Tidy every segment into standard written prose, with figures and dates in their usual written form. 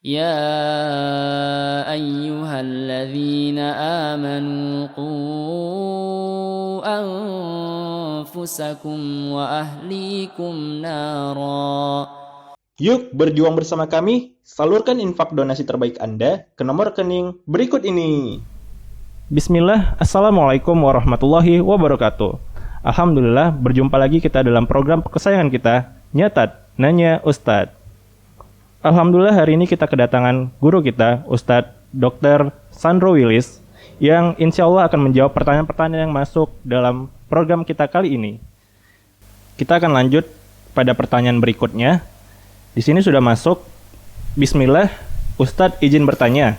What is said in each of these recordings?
يا أيها الذين آمنوا قوا أنفسكم وأهليكم نارا. Yuk berjuang bersama kami, salurkan infak donasi terbaik Anda ke nomor rekening berikut ini. Bismillah, Assalamualaikum warahmatullahi wabarakatuh. Alhamdulillah, berjumpa lagi kita dalam program kesayangan kita, Nyatat, Nanya Ustadz. Alhamdulillah hari ini kita kedatangan guru kita, Ustadz Dr. Sandro Willis, yang insya Allah akan menjawab pertanyaan-pertanyaan yang masuk dalam program kita kali ini. Kita akan lanjut pada pertanyaan berikutnya. Di sini sudah masuk. Bismillah, Ustadz izin bertanya.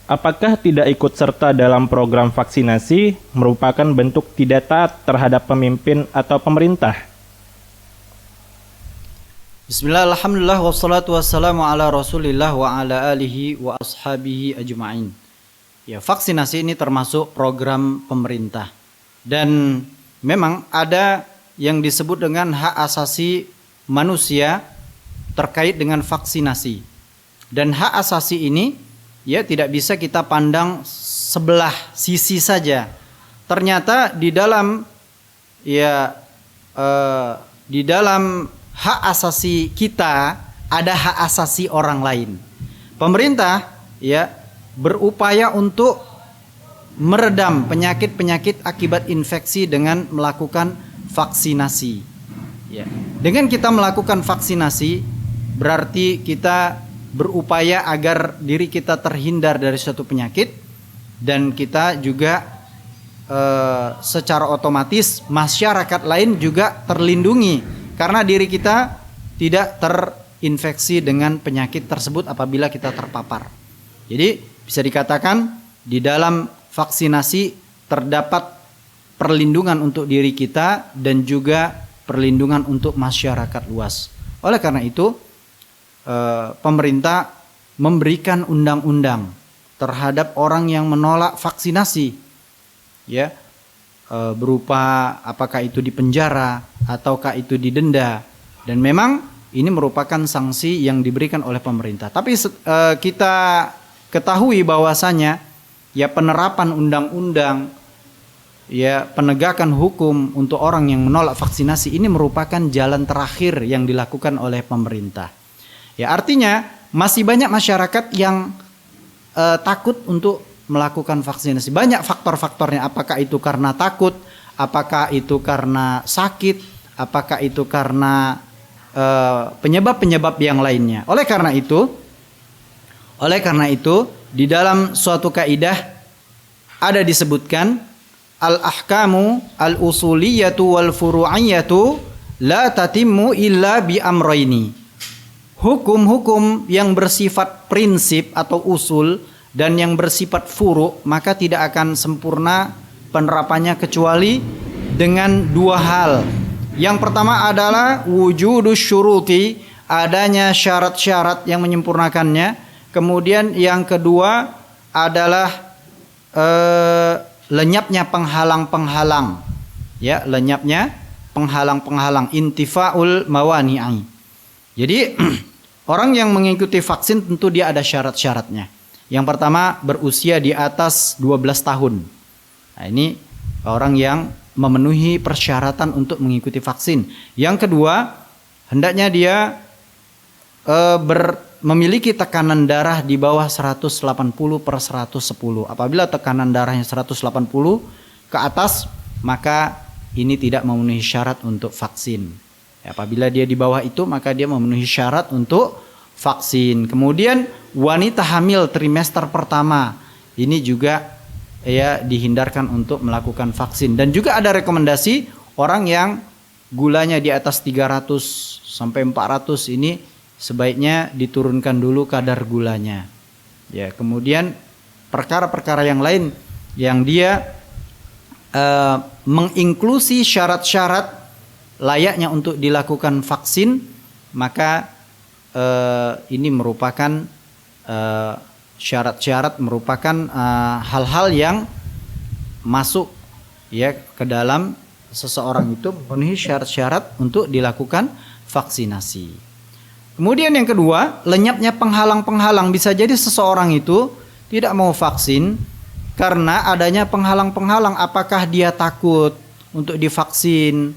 Apakah tidak ikut serta dalam program vaksinasi merupakan bentuk tidak taat terhadap pemimpin atau pemerintah? Bismillah, alhamdulillah, wassalatu wassalamu ala rasulillah wa ala alihi wa ashabihi ajma'in. Ya, vaksinasi ini termasuk program pemerintah. Dan memang ada yang disebut dengan hak asasi manusia terkait dengan vaksinasi. Dan hak asasi ini ya tidak bisa kita pandang sebelah sisi saja. Ternyata di dalam di dalam hak asasi kita ada hak asasi orang lain. Pemerintah ya berupaya untuk meredam penyakit-penyakit akibat infeksi dengan melakukan vaksinasi. Ya. Dengan kita melakukan vaksinasi berarti kita berupaya agar diri kita terhindar dari suatu penyakit, dan kita juga secara otomatis masyarakat lain juga terlindungi karena diri kita tidak terinfeksi dengan penyakit tersebut apabila kita terpapar. Jadi bisa dikatakan di dalam vaksinasi terdapat perlindungan untuk diri kita dan juga perlindungan untuk masyarakat luas. Oleh karena itu pemerintah memberikan undang-undang terhadap orang yang menolak vaksinasi, ya, berupa apakah itu dipenjara ataukah itu didenda, dan memang ini merupakan sanksi yang diberikan oleh pemerintah. Tapi kita ketahui bahwasanya ya penerapan undang-undang, ya penegakan hukum untuk orang yang menolak vaksinasi ini merupakan jalan terakhir yang dilakukan oleh pemerintah. Ya, artinya masih banyak masyarakat yang takut untuk melakukan vaksinasi. Banyak faktor-faktornya, apakah itu karena takut, apakah itu karena sakit, apakah itu karena penyebab-penyebab yang lainnya. Oleh karena itu di dalam suatu kaidah ada disebutkan al-ahkamu al-usuliyatu wal furu'iyatu la tatimmu illa bi amrayni. Hukum-hukum yang bersifat prinsip atau usul dan yang bersifat furu' maka tidak akan sempurna penerapannya kecuali dengan dua hal. Yang pertama adalah wujudus syuruti, adanya syarat-syarat yang menyempurnakannya. Kemudian yang kedua adalah lenyapnya penghalang-penghalang. Ya, lenyapnya penghalang-penghalang, intifaul mawani'i. Jadi orang yang mengikuti vaksin tentu dia ada syarat-syaratnya. Yang pertama berusia di atas 12 tahun. Nah, ini orang yang memenuhi persyaratan untuk mengikuti vaksin. Yang kedua, hendaknya dia memiliki tekanan darah di bawah 180/110. Apabila tekanan darahnya 180 ke atas, maka ini tidak memenuhi syarat untuk vaksin. Apabila dia di bawah itu, maka dia memenuhi syarat untuk vaksin. Kemudian wanita hamil trimester pertama ini juga ya dihindarkan untuk melakukan vaksin. Dan juga ada rekomendasi orang yang gulanya di atas 300 sampai 400 ini sebaiknya diturunkan dulu kadar gulanya. Ya, kemudian perkara-perkara yang lain yang dia menginklusi syarat-syarat layaknya untuk dilakukan vaksin, maka ini merupakan syarat-syarat, merupakan hal-hal yang masuk ya ke dalam seseorang itu memenuhi syarat-syarat untuk dilakukan vaksinasi. Kemudian yang kedua, lenyapnya penghalang-penghalang. Bisa jadi seseorang itu tidak mau vaksin karena adanya penghalang-penghalang. Apakah dia takut untuk divaksin,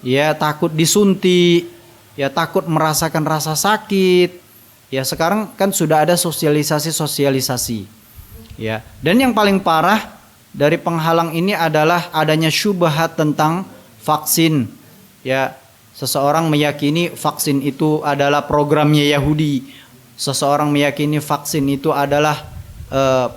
ya takut disuntik, ya takut merasakan rasa sakit. Ya sekarang kan sudah ada sosialisasi. Ya, dan yang paling parah dari penghalang ini adalah adanya syubhat tentang vaksin. Ya, seseorang meyakini vaksin itu adalah programnya Yahudi. Seseorang meyakini vaksin itu adalah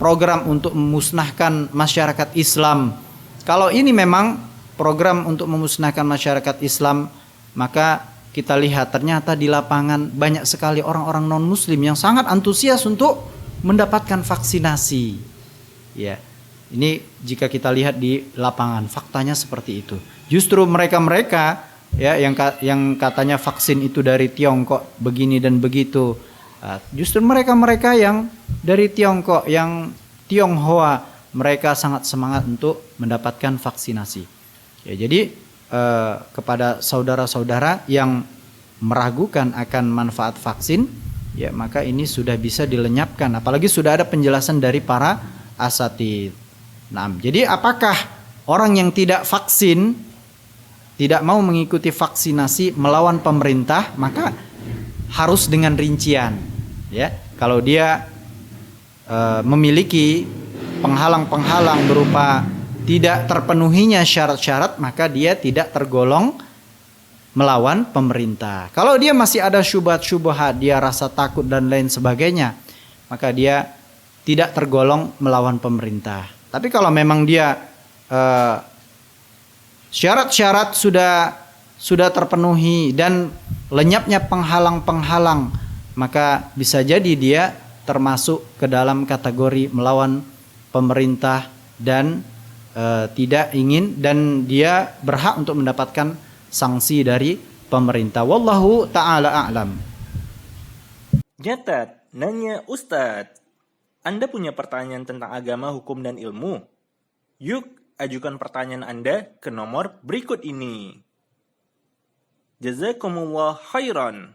program untuk memusnahkan masyarakat Islam. Kalau ini memang program untuk memusnahkan masyarakat Islam, maka kita lihat ternyata di lapangan banyak sekali orang-orang non-muslim yang sangat antusias untuk mendapatkan vaksinasi. Ya, ini jika kita lihat di lapangan, faktanya seperti itu. Justru mereka-mereka ya yang katanya vaksin itu dari Tiongkok begini dan begitu, justru mereka-mereka yang dari Tiongkok, yang Tionghoa, mereka sangat semangat untuk mendapatkan vaksinasi. Ya, jadi kepada saudara-saudara yang meragukan akan manfaat vaksin, ya maka ini sudah bisa dilenyapkan, apalagi sudah ada penjelasan dari para asatidz. Nah, jadi apakah orang yang tidak vaksin, tidak mau mengikuti vaksinasi melawan pemerintah, maka harus dengan rincian. Ya, kalau dia memiliki penghalang-penghalang berupa tidak terpenuhinya syarat-syarat, maka dia tidak tergolong melawan pemerintah. Kalau dia masih ada syubhat-syubhat, dia rasa takut dan lain sebagainya, maka dia tidak tergolong melawan pemerintah. Tapi kalau memang dia syarat-syarat sudah terpenuhi dan lenyapnya penghalang-penghalang, maka bisa jadi dia termasuk ke dalam kategori melawan pemerintah dan tidak ingin, dan dia berhak untuk mendapatkan sanksi dari pemerintah. Wallahu ta'ala a'lam. Nyatat, nanya Ustadz. Anda punya pertanyaan tentang agama, hukum, dan ilmu? Yuk, ajukan pertanyaan Anda ke nomor berikut ini. Jazakumullah khairan.